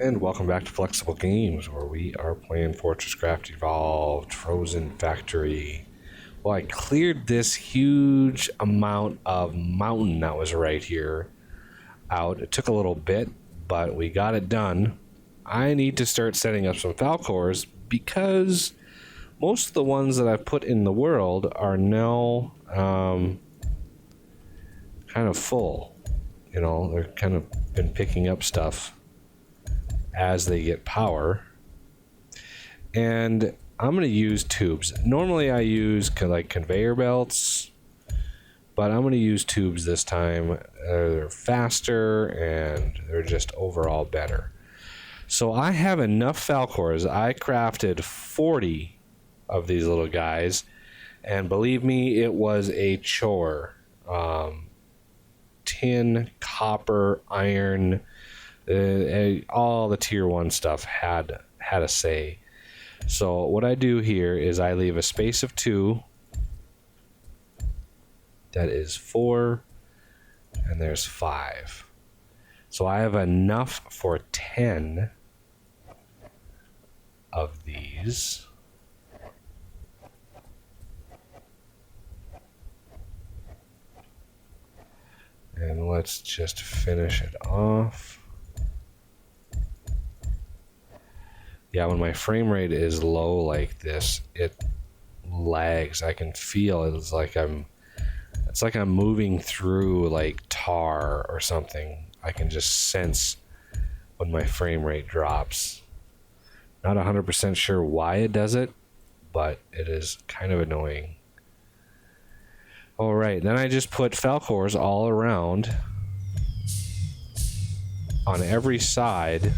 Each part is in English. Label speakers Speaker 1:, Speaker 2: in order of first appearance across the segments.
Speaker 1: And welcome back to Flexible Games, where we are playing FortressCraft Evolved Frozen Factory. Well, I cleared this huge amount of mountain that was right here out. It took a little bit, but we got it done. I need to start setting up some Falcors because most of the ones that I've put in the world are now kind of full. You know, they're kind of been picking up stuff as they get power. And I'm going to use tubes. Normally I use like conveyor belts, but I'm going to use tubes this time. They're faster and they're just overall better. So I have enough Falcors. I crafted 40 of these little guys, and believe me, it was a chore. Tin, copper, iron, all the tier 1 stuff had a say. So what I do here is I leave a space of 2. That is 4, and there's 5. So I have enough for 10 of these. And let's just finish it off. Yeah, when my frame rate is low like this, it lags. I can feel it. It's like I'm moving through like tar or something. I can just sense when my frame rate drops. Not 100% sure why it does it, but it is kind of annoying. All right, then I just put Falcors all around on every side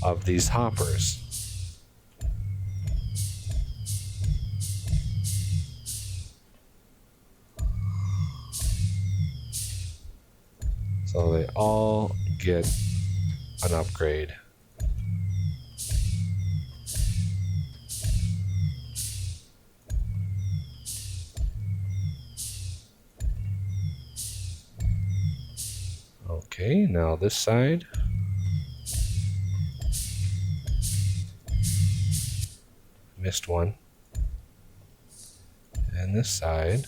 Speaker 1: of these hoppers. So they all get an upgrade. Okay, now this side. Missed one. And this side.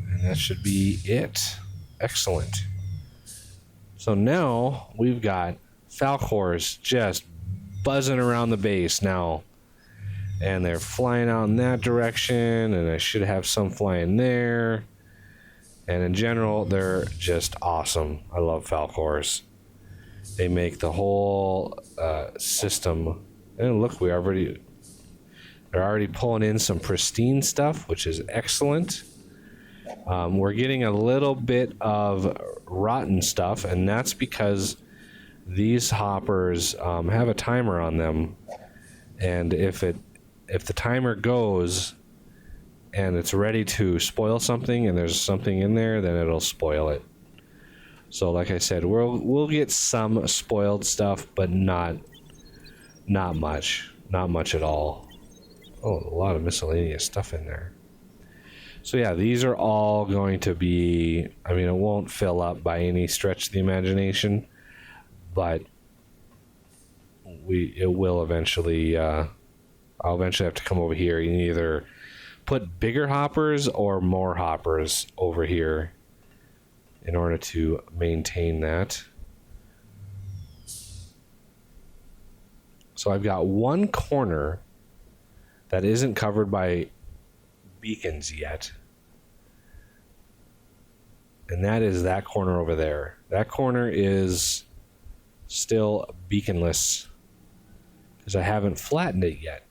Speaker 1: And that should be it. Excellent. So now we've got Falcors just buzzing around the base now. And they're flying out in that direction, and I should have some flying there. And in general, they're just awesome. I love Falcors. They make the whole system. And look, they're already pulling in some pristine stuff, which is excellent. We're getting a little bit of rotten stuff, and that's because these hoppers have a timer on them. And if the timer goes and it's ready to spoil something and there's something in there, then it'll spoil it. So like I said, we'll get some spoiled stuff, but not much at all. Oh, a lot of miscellaneous stuff in there. So yeah, these are all going to be, I mean, it won't fill up by any stretch of the imagination, but it will eventually, I'll eventually have to come over here and either put bigger hoppers or more hoppers over here in order to maintain that. So I've got one corner that isn't covered by beacons yet. And that is that corner over there. That corner is still beaconless because I haven't flattened it yet.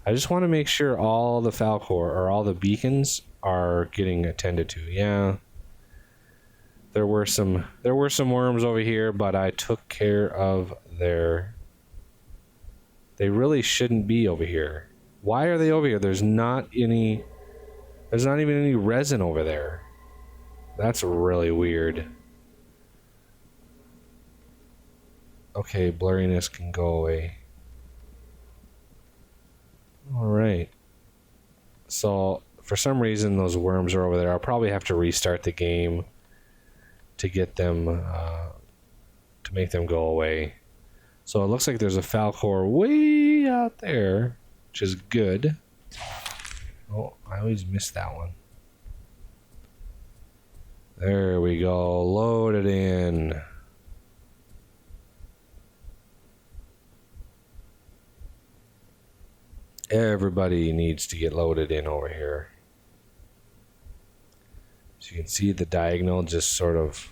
Speaker 1: I just want to make sure all the Falcor or all the beacons are getting attended to. Yeah. There were some worms over here, but I took care of they really shouldn't be over here. Why are they over here? There's not even any resin over there. That's really weird. Okay, blurriness can go away. All right. So for some reason those worms are over there. I'll probably have to restart the game to get them, to make them go away. So it looks like there's a Falcor way out there, which is good. Oh, I always miss that one. There we go. Load it in. Everybody needs to get loaded in over here. So you can see the diagonal just sort of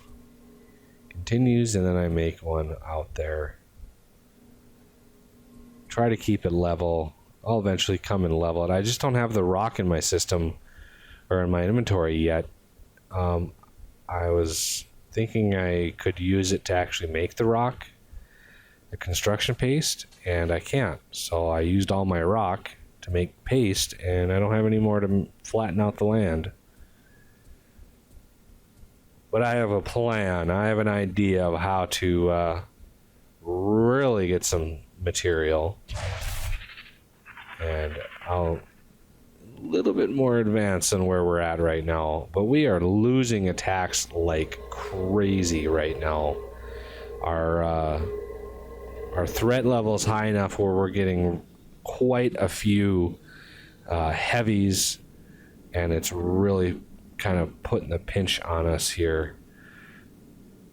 Speaker 1: continues, and then I make one out there. Try to keep it level. I'll eventually come and level it. I just don't have the rock in my system or in my inventory yet. I was thinking I could use it to actually make the rock, the construction paste, and I can't. So I used all my rock to make paste, and I don't have any more to flatten out the land. But I have a plan. I have an idea of how to really get some material. And I'll a little bit more advanced than where we're at right now. But we are losing attacks like crazy right now. Our threat level is high enough where we're getting quite a few heavies, and it's really kind of putting the pinch on us here.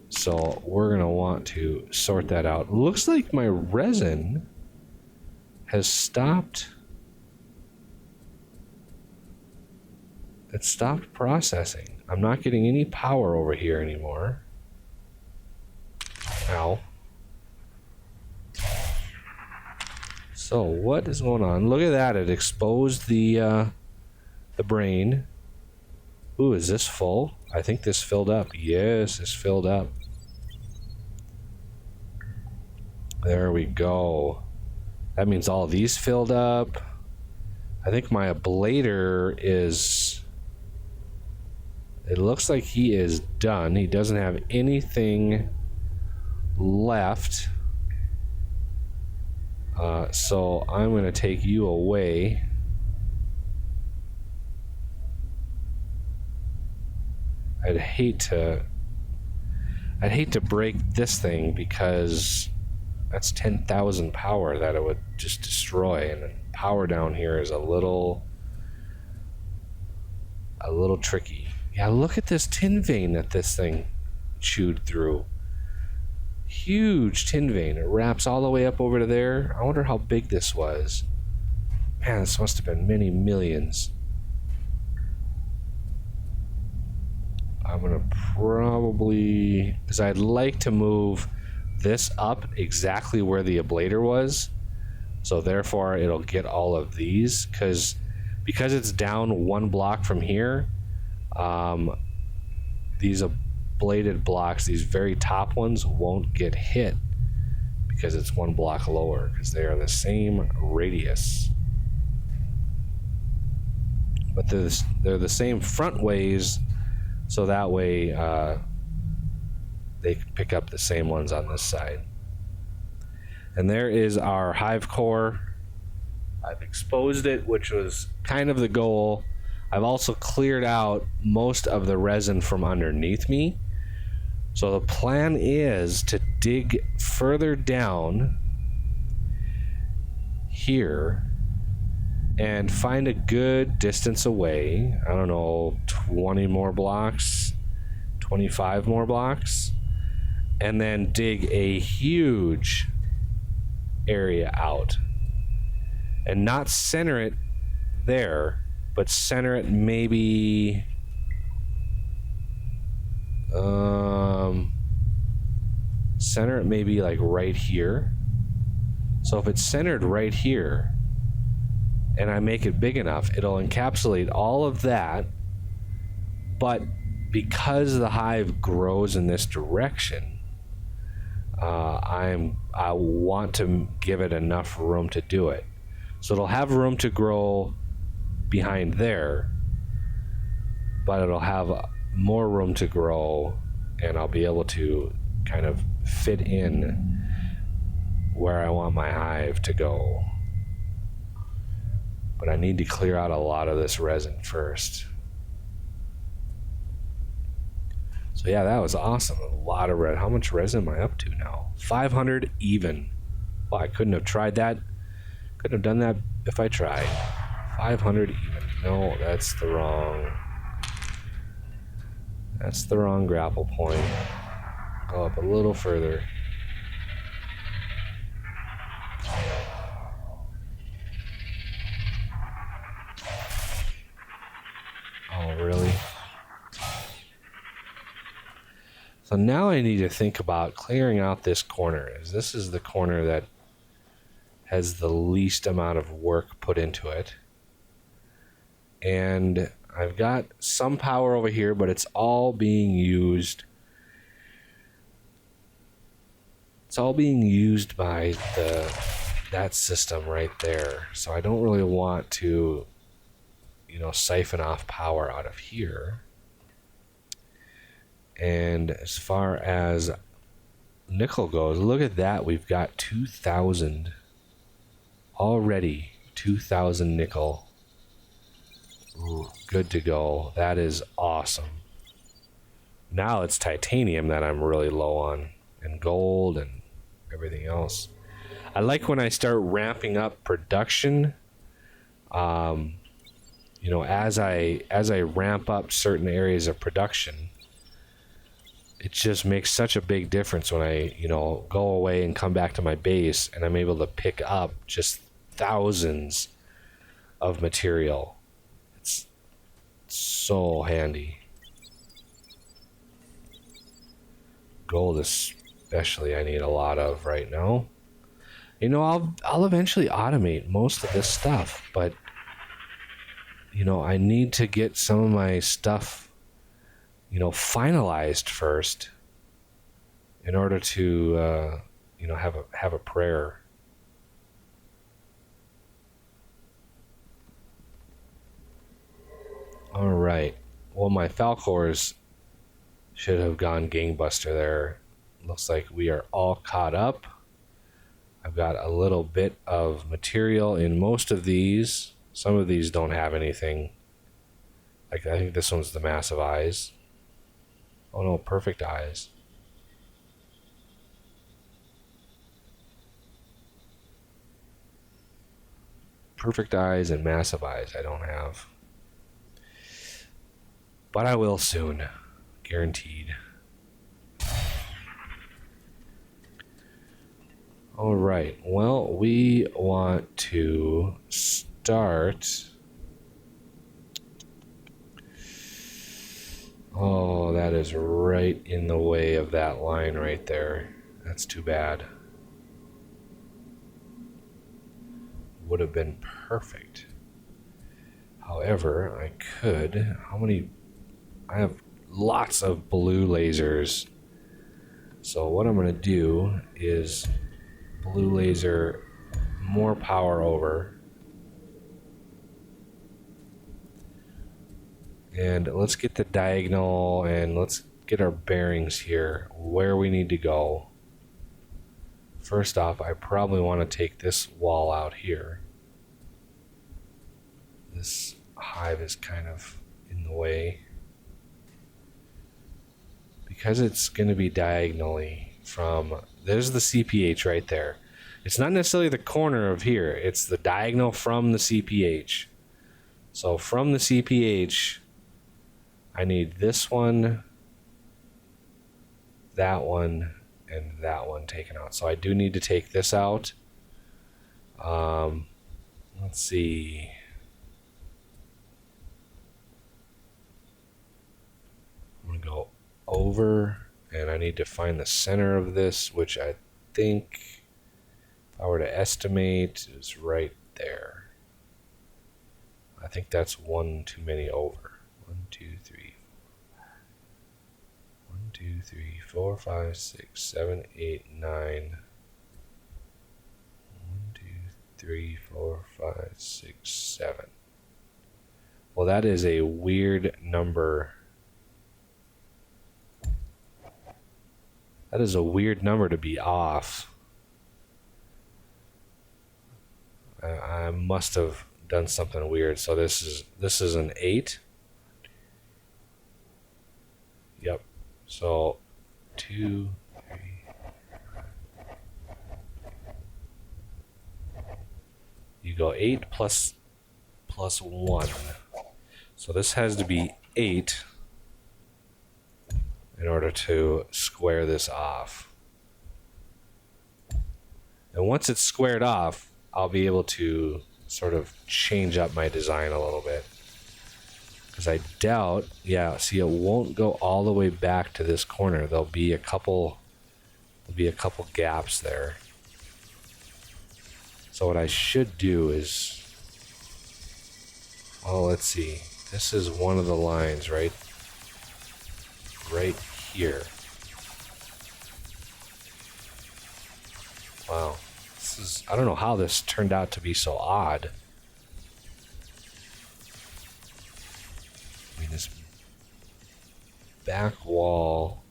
Speaker 1: So we're gonna want to sort that out. Looks like my resin has stopped. It stopped processing. I'm not getting any power over here anymore. Ow. So what is going on? Look at that. It exposed the brain. Ooh, is this full? I think this filled up. Yes, it's filled up. There we go. That means all of these filled up. I think my ablator is... It looks like he is done. He doesn't have anything left. So I'm going to take you away. I'd hate to break this thing, because that's 10,000 power that it would just destroy, and power down here is a little tricky. Yeah, look at this tin vein that this thing chewed through. Huge tin vein. It wraps all the way up over to there. I wonder how big this was. Man, this must have been many millions. I'm gonna probably, because I'd like to move this up exactly where the ablator was, so therefore it'll get all of these, because it's down one block from here. These ablated blocks, these very top ones, won't get hit because it's one block lower, because they are the same radius. But they're the same front ways, so that way they can pick up the same ones on this side. And there is our hive core. I've exposed it, which was kind of the goal. I've also cleared out most of the resin from underneath me. So the plan is to dig further down here and find a good distance away. I don't know, 20 more blocks, 25 more blocks, and then dig a huge area out. And not center it there, but center it maybe like right here. So if it's centered right here and I make it big enough, it'll encapsulate all of that. But because the hive grows in this direction, I want to give it enough room to do it. So it'll have room to grow behind there, but it'll have more room to grow, and I'll be able to kind of fit in where I want my hive to go. But I need to clear out a lot of this resin first. So yeah, that was awesome. A lot of resin. How much resin am I up to now? 500 even. Well, I couldn't have tried that. Couldn't have done that if I tried. 500 even. No, that's the wrong grapple point. Go up a little further. Oh, really? So now I need to think about clearing out this corner, as this is the corner that has the least amount of work put into it. And I've got some power over here, but it's all being used. It's all being used by that system right there. So I don't really want to, siphon off power out of here. And as far as nickel goes, look at that. We've got 2,000 already. 2,000 nickel. Ooh, good to go. That is awesome. Now it's titanium that I'm really low on, and gold and everything else. I like when I start ramping up production. As I ramp up certain areas of production, it just makes such a big difference when I, go away and come back to my base and I'm able to pick up just thousands of material. It's so handy. Gold especially I need a lot of right now. I'll eventually automate most of this stuff, but I need to get some of my stuff finalized first in order to have a prayer. All right. Well, my Falcors should have gone gangbuster there. Looks like we are all caught up. I've got a little bit of material in most of these. Some of these don't have anything. Like, I think this one's the massive eyes. Oh no, perfect eyes. Perfect eyes and massive eyes I don't have. But I will soon. Guaranteed. Alright, well, we want to start. Oh, that is right in the way of that line right there. That's too bad. Would have been perfect. However, I could. I have lots of blue lasers. So what I'm going to do is blue laser more power over. And let's get the diagonal and let's get our bearings here, where we need to go. First off, I probably want to take this wall out here. This hive is kind of in the way. Because it's going to be diagonally from, there's the CPH right there. It's not necessarily the corner of here, it's the diagonal from the CPH. So from the CPH, I need this one, that one, and that one taken out. So I do need to take this out. Let's see. I'm going to go over, and I need to find the center of this, which I think, if I were to estimate, is right there. I think that's one too many over. 1, 2, 3, 1, 2, 3, 4, 5, 6, 7, 8, 9. 1, 2, 3, 4, 5, 6, 7. Well, that is a weird number. That is a weird number to be off. I must have done something weird. So this is an 8. Yep. So 2, 3. You go 8 plus 1. So this has to be 8 in order to square this off. And once it's squared off, I'll be able to sort of change up my design a little bit. Because I doubt, yeah, see, it won't go all the way back to this corner. There'll be a couple gaps there. So what I should do is, well, let's see. This is one of the lines, right here. Wow. I don't know how this turned out to be so odd. I mean, this back wall.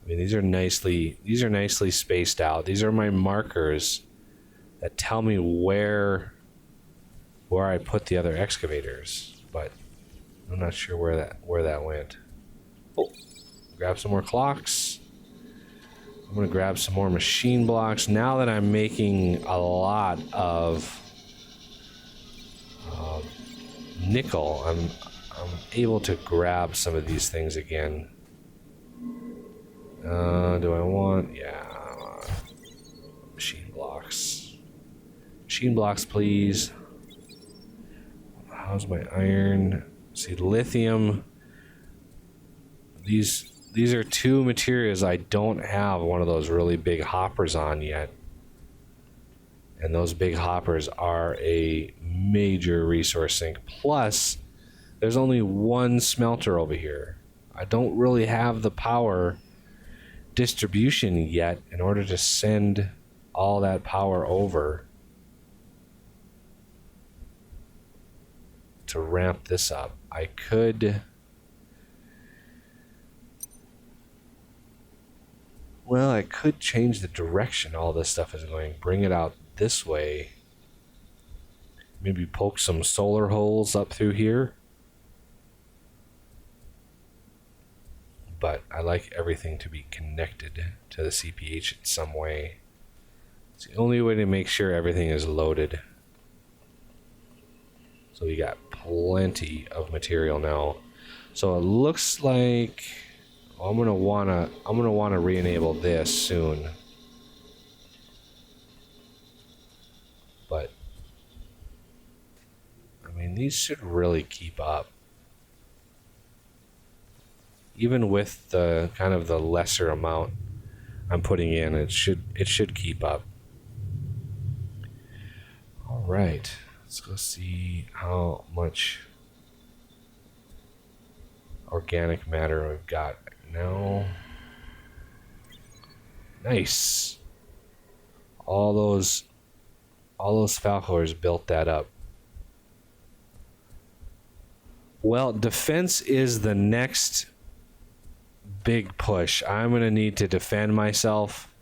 Speaker 1: I mean, these are nicely spaced out. These are my markers that tell me where I put the other excavators, but I'm not sure where that went. Oh, grab some more clocks. I'm gonna grab some more machine blocks. Now that I'm making a lot of nickel, I'm able to grab some of these things again. Do I want? Yeah, machine blocks. Machine blocks, please. How's my iron? See, lithium. These are two materials I don't have one of those really big hoppers on yet. And those big hoppers are a major resource sink. Plus, there's only one smelter over here. I don't really have the power distribution yet in order to send all that power over to ramp this up. I could change the direction all this stuff is going. Bring it out this way. Maybe poke some solar holes up through here. But I like everything to be connected to the CPH in some way. It's the only way to make sure everything is loaded. So we got plenty of material now. So it looks like I'm gonna wanna re-enable this soon. But I mean, these should really keep up. Even with the kind of the lesser amount I'm putting in, it should keep up. All right, let's go see how much organic matter we've got now. Nice. All those Falcors built that up. Well, defense is the next big push. I'm gonna need to defend myself.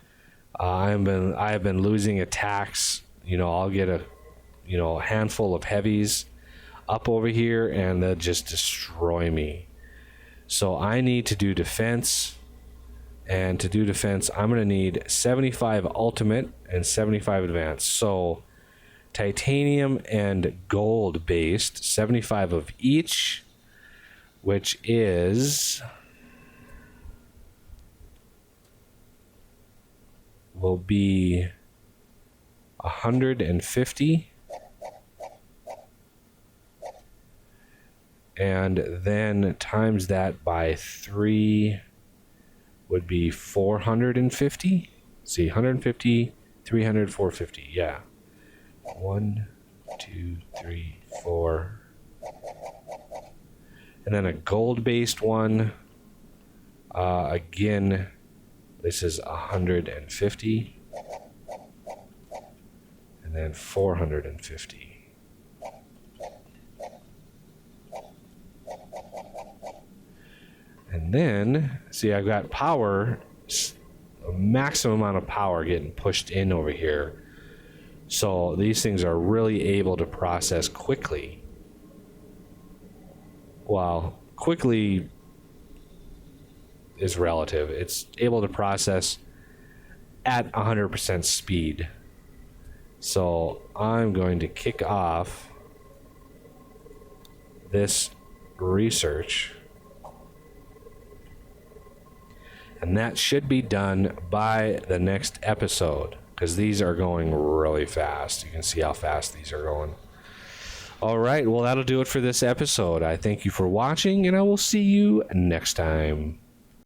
Speaker 1: I've been losing attacks. You know, I'll get a handful of heavies up over here and they'll just destroy me. So I need to do defense, and to do defense I'm gonna need 75 ultimate and 75 advanced. So titanium and gold based, 75 of each, which will be 150, and then times that by 3 would be 450. See, 150, 300, 450. Yeah. 1, 2, 3, 4. And then a gold-based one. Again, this is 150. And then 450. And then, see, I've got power, a maximum amount of power getting pushed in over here. So these things are really able to process quickly. Well, quickly is relative. It's able to process at 100% speed. So I'm going to kick off this research. And that should be done by the next episode, because these are going really fast. You can see how fast these are going. All right, well, that'll do it for this episode. I thank you for watching, and I will see you next time.